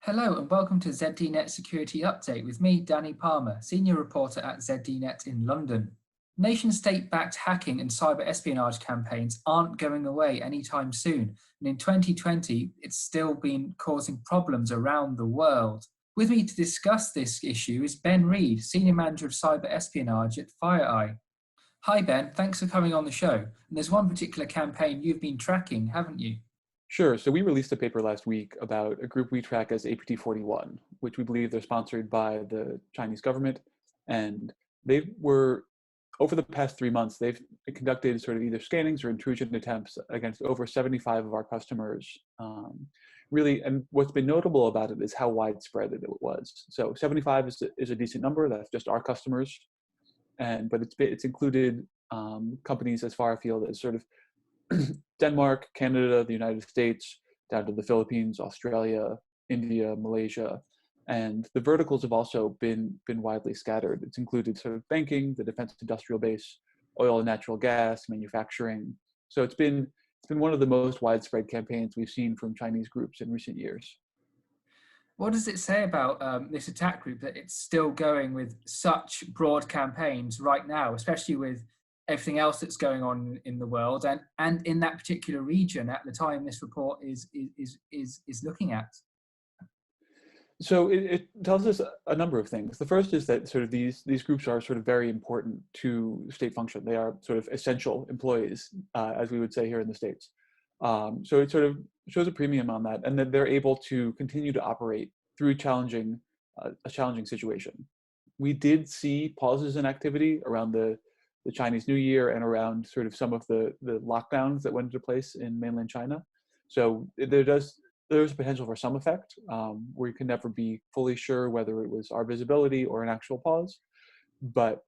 Hello and welcome to ZDNet Security Update with me, Danny Palmer, Senior Reporter at ZDNet in London. Nation-state-backed hacking and cyber espionage campaigns aren't going away anytime soon, and in 2020, it's still been causing problems around the world. With me to discuss this issue is Ben Reed, Senior Manager of Cyber Espionage at FireEye. Hi Ben, thanks for coming on the show. And there's one particular campaign you've been tracking, haven't you? Sure. So we released a paper last week about a group we track as APT41, which we believe they're sponsored by the Chinese government. And they were, over the past 3 months, they've conducted sort of either scannings or intrusion attempts against over 75 of our customers. Really, and what's been notable about it is how widespread it was. So 75 is a decent number. That's just our customers. But it's included companies as far afield as sort of Denmark, Canada, the United States, down to the Philippines, Australia, India, Malaysia. And the verticals have also been widely scattered. It's included sort of banking, the defense industrial base, oil and natural gas, manufacturing. So it's been one of the most widespread campaigns we've seen from Chinese groups in recent years. What does it say about this attack group that it's still going with such broad campaigns right now, especially with everything else that's going on in the world and in that particular region at the time this report is looking at? So it tells us a number of things. The first is that sort of these groups are sort of very important to state function. They are sort of essential employees, as we would say here in the States. So it sort of shows a premium on that, and that they're able to continue to operate through a challenging situation. We did see pauses in activity around the Chinese New Year and around sort of some of the lockdowns that went into place in mainland China. So there's potential for some effect. We can never be fully sure whether it was our visibility or an actual pause, but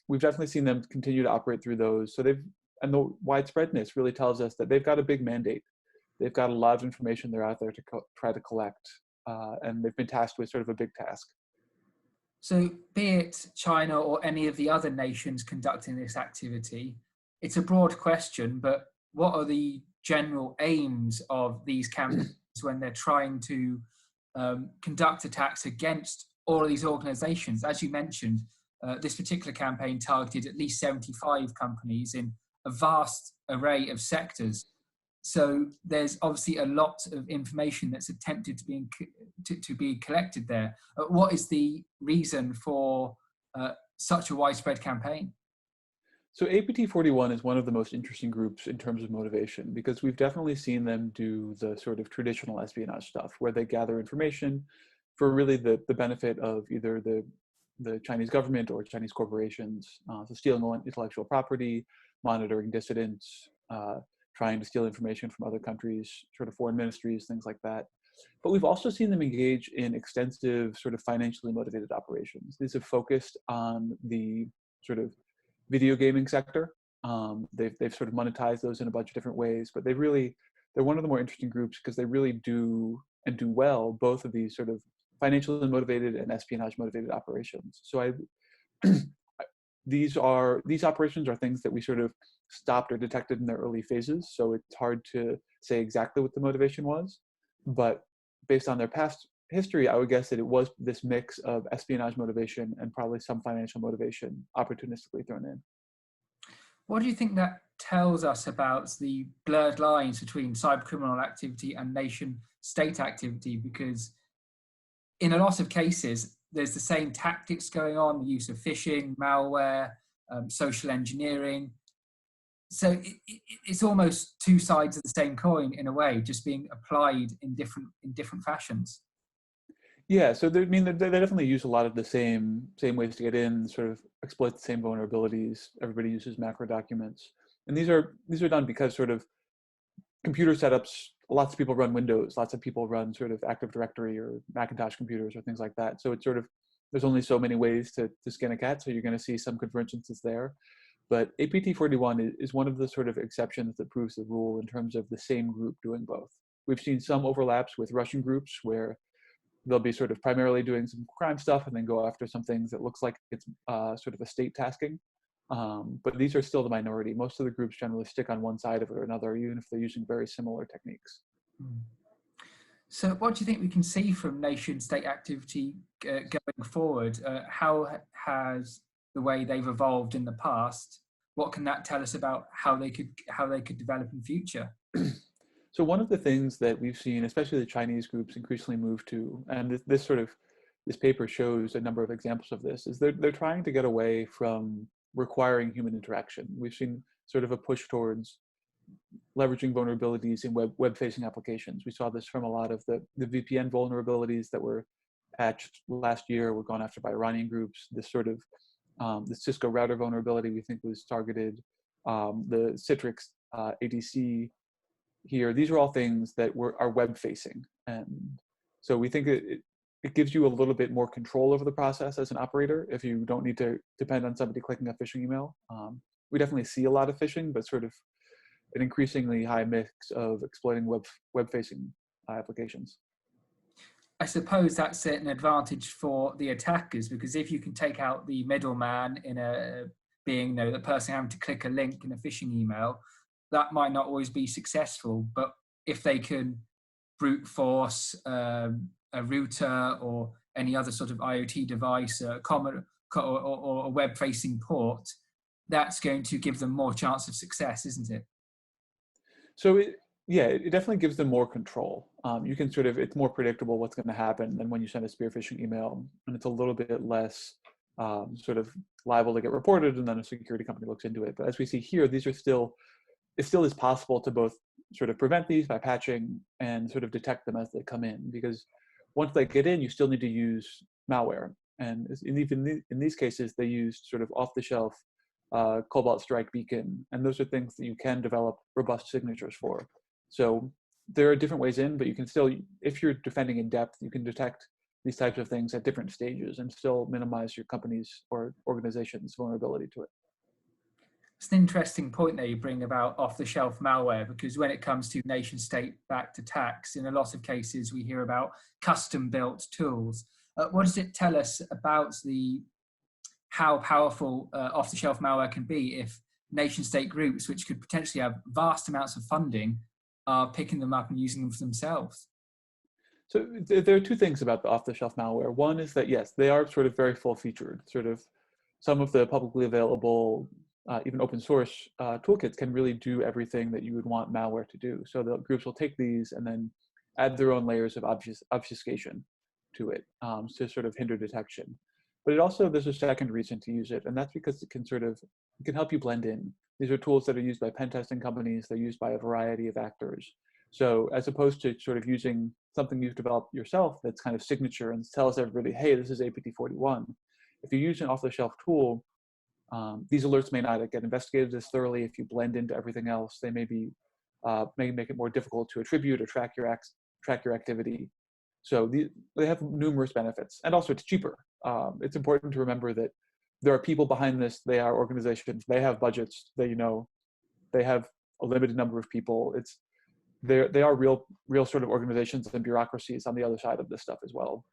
we've definitely seen them continue to operate through those. So and the widespreadness really tells us that they've got a big mandate. They've got a lot of information they're out there to try to collect, and they've been tasked with sort of a big task. So be it China or any of the other nations conducting this activity, it's a broad question, but what are the general aims of these campaigns when they're trying to conduct attacks against all of these organizations? As you mentioned, this particular campaign targeted at least 75 companies in a vast array of sectors. So there's obviously a lot of information that's attempted to be collected there. What is the reason for such a widespread campaign? So APT41 is one of the most interesting groups in terms of motivation, because we've definitely seen them do the sort of traditional espionage stuff where they gather information for really the benefit of either the Chinese government or Chinese corporations, so stealing intellectual property, monitoring dissidents, trying to steal information from other countries, sort of foreign ministries, things like that. But we've also seen them engage in extensive sort of financially motivated operations. These have focused on the sort of video gaming sector. They've sort of monetized those in a bunch of different ways, but they're one of the more interesting groups because they really do well both of these sort of financially motivated and espionage motivated operations. So these operations are things that we sort of stopped or detected in their early phases. So it's hard to say exactly what the motivation was, but based on their past history, I would guess that it was this mix of espionage motivation and probably some financial motivation opportunistically thrown in. What do you think that tells us about the blurred lines between cybercriminal activity and nation-state activity? Because in a lot of cases, there's the same tactics going on, the use of phishing, malware, social engineering. So it's almost two sides of the same coin in a way, just being applied in different fashions. Yeah, so they definitely use a lot of the same ways to get in, sort of exploit the same vulnerabilities. Everybody uses macro documents, and these are done because sort of computer setups. Lots of people run Windows. Lots of people run sort of Active Directory or Macintosh computers or things like that. So it's sort of there's only so many ways to skin a cat. So you're going to see some convergences there. But APT41 is one of the sort of exceptions that proves the rule in terms of the same group doing both. We've seen some overlaps with Russian groups where they'll be sort of primarily doing some crime stuff and then go after some things that looks like it's sort of a state tasking. But these are still the minority. Most of the groups generally stick on one side of it or another, even if they're using very similar techniques. So what do you think we can see from nation state activity going forward? How has the way they've evolved in the past, what can that tell us about how they could develop in future? So one of the things that we've seen, especially the Chinese groups increasingly move to, and this paper shows a number of examples of this, is they're trying to get away from requiring human interaction. We've seen sort of a push towards leveraging vulnerabilities in web-facing applications. We saw this from a lot of the VPN vulnerabilities that were patched last year, were gone after by Iranian groups. This sort of the Cisco router vulnerability we think was targeted, the Citrix ADC here. These are all things that are web-facing, and so we think it gives you a little bit more control over the process as an operator if you don't need to depend on somebody clicking a phishing email. We definitely see a lot of phishing, but sort of an increasingly high mix of exploiting web-facing applications. I suppose that's an advantage for the attackers, because if you can take out the middleman in being the person having to click a link in a phishing email, that might not always be successful. But if they can brute force a router or any other sort of IoT device, or a web-facing port, that's going to give them more chance of success, isn't it? So it definitely gives them more control. You can it's more predictable what's going to happen than when you send a spear phishing email, and it's a little bit less sort of liable to get reported, and then a security company looks into it. But as we see here, it still is possible to both sort of prevent these by patching and sort of detect them as they come in, because once they get in, you still need to use malware. And even in these cases, they use sort of off-the-shelf Cobalt Strike beacon, and those are things that you can develop robust signatures for. So there are different ways in, but you can still, if you're defending in depth, you can detect these types of things at different stages and still minimize your company's or organization's vulnerability to it. It's an interesting point there you bring about off-the-shelf malware, because when it comes to nation-state-backed attacks, in a lot of cases we hear about custom-built tools. What does it tell us about how powerful off-the-shelf malware can be if nation-state groups, which could potentially have vast amounts of funding, are picking them up and using them for themselves? So there are two things about the off-the-shelf malware. One is that, yes, they are sort of very full-featured. Sort of some of the publicly available, even open source toolkits can really do everything that you would want malware to do. So the groups will take these and then add their own layers of obfuscation to it to sort of hinder detection. But there's a second reason to use it, and that's because it can help you blend in. These are tools that are used by pen testing companies. They're used by a variety of actors. So as opposed to sort of using something you've developed yourself that's kind of signature and tells everybody, hey, this is APT41, if you use an off-the-shelf tool, these alerts may not get investigated as thoroughly. If you blend into everything else, they may make it more difficult to attribute or track your activity. So they have numerous benefits, and also it's cheaper. It's important to remember that there are people behind this. They are organizations. They have budgets. They have a limited number of people. They are real sort of organizations and bureaucracies on the other side of this stuff as well.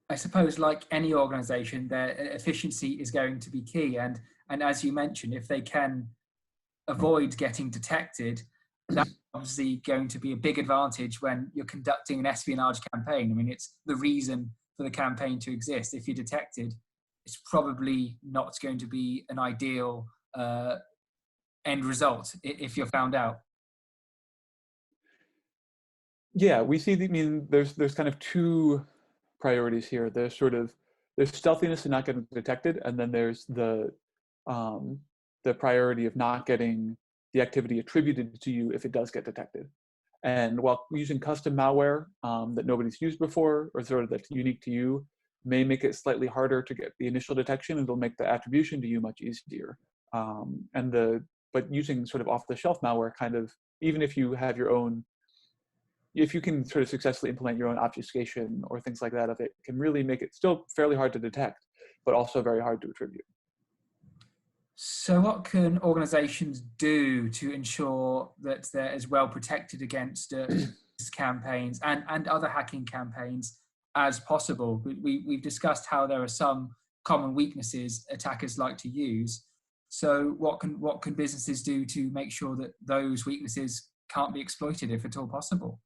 I suppose, like any organization, their efficiency is going to be key. And as you mentioned, if they can avoid getting detected, that's obviously going to be a big advantage when you're conducting an espionage campaign. I mean, it's the reason for the campaign to exist. If you're detected, it's probably not going to be an ideal end result if you're found out. Yeah, we see. I mean, there's kind of two priorities here. There's stealthiness and not getting detected, and then there's the priority of not getting the activity attributed to you if it does get detected. And while using custom malware that nobody's used before, or sort of that's unique to you, may make it slightly harder to get the initial detection, and it'll make the attribution to you much easier. But using sort of off-the-shelf malware, kind of, even if you have your own, if you can sort of successfully implement your own obfuscation or things like that of it, can really make it still fairly hard to detect, but also very hard to attribute. So what can organizations do to ensure that they're as well protected against campaigns and other hacking campaigns as possible? We've discussed how there are some common weaknesses attackers like to use. So what can businesses do to make sure that those weaknesses can't be exploited if at all possible?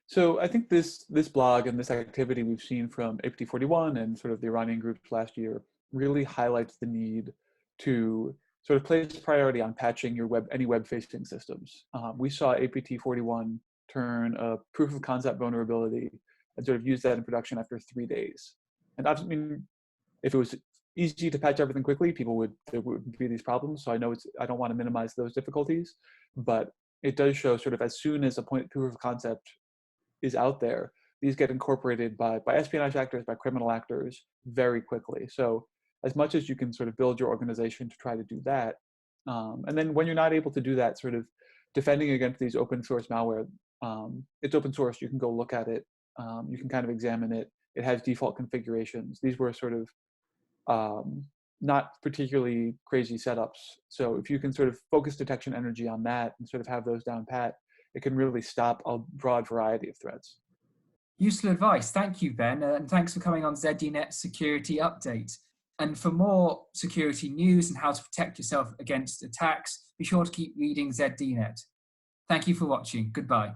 So I think this blog and this activity we've seen from APT41 and sort of the Iranian groups last year really highlights the need to sort of place priority on patching your any web-facing systems. We saw APT41 turn a proof of concept vulnerability and sort of use that in production after 3 days. And I mean, if it was easy to patch everything quickly, there wouldn't be these problems. So I don't want to minimize those difficulties, but it does show sort of as soon as a proof of concept is out there, these get incorporated by espionage actors, by criminal actors very quickly. So as much as you can sort of build your organization to try to do that, and then when you're not able to do that, sort of defending against these open source malware, it's open source, you can go look at it, you can kind of examine it, it has default configurations. These were sort of not particularly crazy setups. So if you can sort of focus detection energy on that and sort of have those down pat, it can really stop a broad variety of threats. Useful advice. Thank you, Ben. And thanks for coming on ZDNet Security Update. And for more security news and how to protect yourself against attacks, be sure to keep reading ZDNet. Thank you for watching. Goodbye.